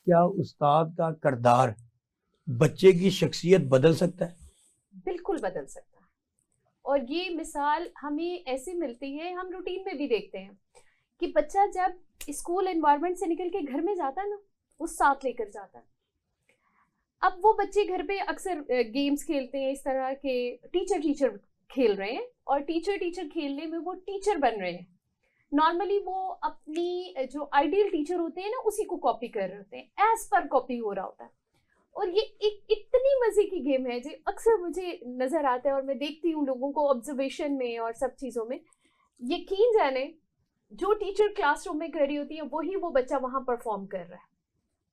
क्या उस्ताद का किरदार बच्चे की शख्सियत बदल सकता है? बिल्कुल बदल सकता है। और ये मिसाल हमें ऐसी मिलती है, हम रूटीन में भी देखते हैं कि बच्चा जब स्कूल एनवायरनमेंट से निकल के घर में जाता है ना, वो साथ लेकर जाता है। अब वो बच्चे घर पे अक्सर गेम्स खेलते हैं, इस तरह के टीचर टीचर खेल रहे हैं, और टीचर टीचर खेलने में वो टीचर बन रहे हैं। नॉर्मली वो अपनी जो आइडियल टीचर होते हैं ना, उसी को कॉपी कर रहे होते हैं, एज पर कॉपी हो रहा होता है। और ये एक इतनी मजे की गेम है जो अक्सर मुझे नजर आता है, और मैं देखती हूँ लोगों को ऑब्जर्वेशन में और सब चीजों में। यकीन जाने, जो टीचर क्लासरूम में कर रही होती है वही वो बच्चा वहां परफॉर्म कर रहा है।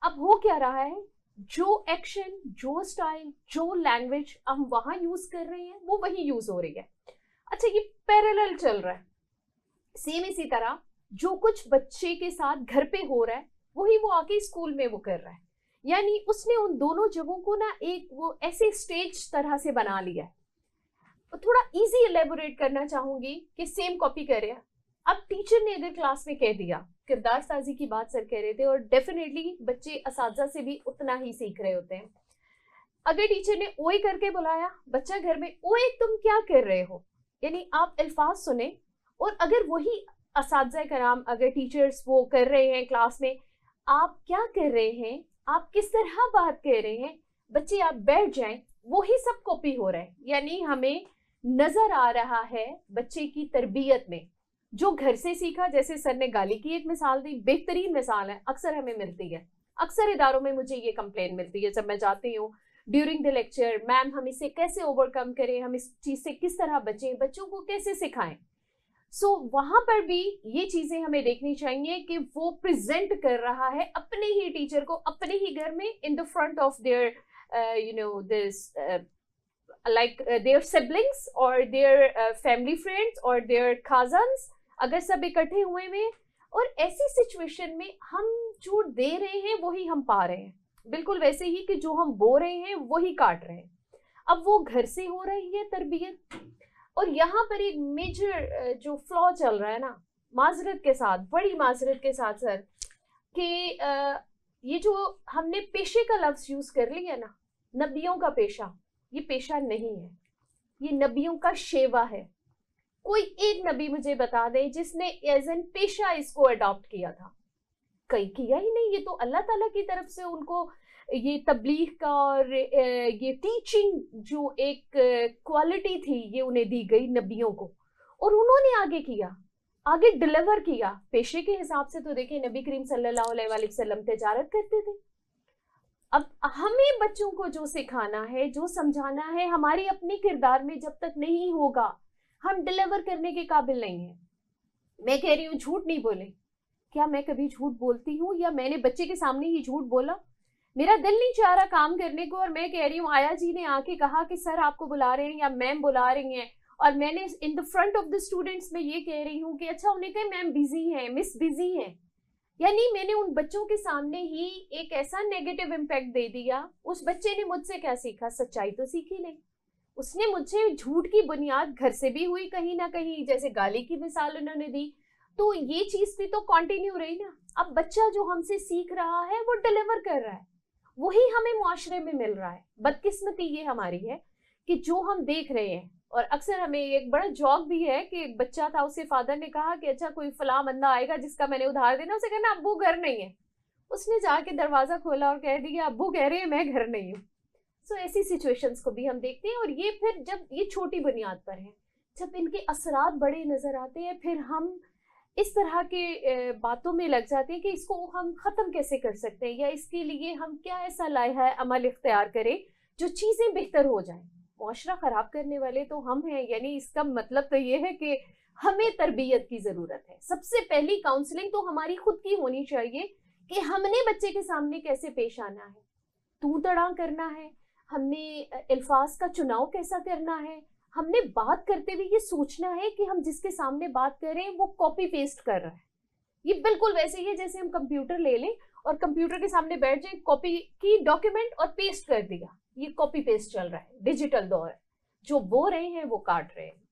अब हो क्या रहा है, जो एक्शन, जो स्टाइल, जो लैंग्वेज हम वहां यूज कर रहे हैं वो वही यूज हो रही है। अच्छा, ये पैरेलल चल रहा है। सेम इसी तरह जो कुछ बच्चे के साथ घर पे हो रहा है वही वो आके स्कूल में वो कर रहा है। यानी उसने उन दोनों जगहों को ना एक वो ऐसे स्टेज तरह से बना लिया है। तो थोड़ा इजी एलेबोरेट करना चाहूंगी कि सेम कॉपी करे। अब टीचर ने अगर क्लास में कह दिया, किरदार साजी की बात सर कह रहे थे, और डेफिनेटली बच्चे असातिज़ा से भी उतना ही सीख रहे होते हैं। अगर टीचर ने ओए करके बुलाया, बच्चा घर में ओए तुम क्या कर रहे हो, यानी आप अल्फाज सुने, और अगर वही असातिज़ा कराम, अगर टीचर्स वो कर रहे हैं क्लास में, आप क्या कर रहे हैं, आप किस तरह बात कर रहे हैं, बच्चे आप बैठ जाएं, वही सब कॉपी हो रहा है। यानी हमें नजर आ रहा है बच्चे की तरबियत में जो घर से सीखा। जैसे सर ने गाली की एक मिसाल दी, बेहतरीन मिसाल है, अक्सर हमें मिलती है। अक्सर इदारों में मुझे ये कंप्लेन मिलती है जब मैं जाती हूँ ड्यूरिंग द लेक्चर, मैम हम इसे कैसे ओवरकम करें, हम इस चीज से किस तरह बचें, बच्चों को कैसे सिखाएं। सो वहां पर भी ये चीजें हमें देखनी चाहिए कि वो प्रेजेंट कर रहा है अपने ही टीचर को अपने ही घर में, in the front of their this like their siblings or their family friends or their cousins, अगर सब इकट्ठे हुए में। और ऐसी सिचुएशन में हम जो दे रहे हैं वही हम पा रहे हैं, बिल्कुल वैसे ही कि जो हम बो रहे हैं वही काट रहे हैं। अब वो घर से हो रही है तरबियत। और यहाँ पर एक मेजर जो फ्लॉ चल रहा है ना, माजरत के साथ, बड़ी माजरत के साथ सर, कि ये जो हमने पेशे का लफ्ज यूज कर लिया ना, नबियों का पेशा, ये पेशा नहीं है, ये नबियों का शेवा है। कोई एक नबी मुझे बता दे जिसने एज एन पेशा इसको अडॉप्ट किया था। कहीं किया ही नहीं। ये तो अल्लाह ताला की तरफ से उनको ये तबलीग का और ये टीचिंग जो एक क्वालिटी थी, ये उन्हें दी गई नबियों को, और उन्होंने आगे किया, आगे डिलीवर किया। पेशे के हिसाब से तो देखिए, नबी करीम सल्लल्लाहु अलैहि वसल्लम तिजारत करते थे। अब हमें बच्चों को जो सिखाना है, जो समझाना है, हमारे अपने किरदार में जब तक नहीं होगा, हम डिलीवर करने के काबिल नहीं है। मैं कह रही हूँ झूठ नहीं बोले, क्या मैं कभी झूठ बोलती हूँ, या मैंने बच्चे के सामने ही झूठ बोला? मेरा दिल नहीं चाह रहा काम करने को, और मैं कह रही हूँ आया जी ने आके कहा कि सर आपको बुला रहे हैं या मैम बुला रही हैं, और मैंने in the front of the students में ये कह रही हूँ कि अच्छा, उन्हें कहे मैम बिजी हैं, मिस बिजी हैं। यानी मैंने उन बच्चों के सामने ही एक ऐसा नेगेटिव इम्पैक्ट दे दिया। उस बच्चे ने मुझसे क्या सीखा? सच्चाई तो सीखी नहीं। उसने मुझे झूठ की बुनियाद घर से भी हुई कहीं ना कहीं, जैसे गाली की मिसाल उन्होंने दी, तो ये चीज भी तो कंटिन्यू रही ना। अब बच्चा जो हमसे सीख रहा है वो डिलीवर कर रहा है, वही हमें मुआशरे में मिल रहा है। बदकिस्मती ये हमारी है कि जो हम देख रहे हैं, और अक्सर हमें एक बड़ा जॉक भी है कि बच्चा था, उसके फादर ने कहा कि अच्छा कोई फला बंदा आएगा जिसका मैंने उधार देना, उसे कहना अब्बू घर नहीं है। उसने जाके दरवाजा खोला और कह दिया अब्बू कह रहे हैं मैं घर नहीं हूँ। सो ऐसी सिचुएशंस को भी हम देखते हैं। और ये फिर जब ये छोटी बुनियाद पर है, जब इनके असरात बड़े नजर आते हैं, फिर हम इस तरह के बातों में लग जाते हैं कि इसको हम ख़त्म कैसे कर सकते हैं, या इसके लिए हम क्या ऐसा लाया अमल इख्तियार करें जो चीज़ें बेहतर हो जाएं। मुआशरा ख़राब करने वाले तो हम हैं, यानी इसका मतलब तो ये है कि हमें तरबियत की ज़रूरत है। सबसे पहली काउंसलिंग तो हमारी खुद की होनी चाहिए कि हमने बच्चे के सामने कैसे पेश आना है, तू तड़ा करना है, हमने अल्फाज का चुनाव कैसा करना है, हमने बात करते हुए ये सोचना है कि हम जिसके सामने बात कर रहे हैं वो कॉपी पेस्ट कर रहा है। ये बिल्कुल वैसे ही है जैसे हम कंप्यूटर ले लें और कंप्यूटर के सामने बैठ जाए, कॉपी की डॉक्यूमेंट और पेस्ट कर दिया। ये कॉपी पेस्ट चल रहा है, डिजिटल दौर है, जो बो रहे हैं वो काट रहे हैं।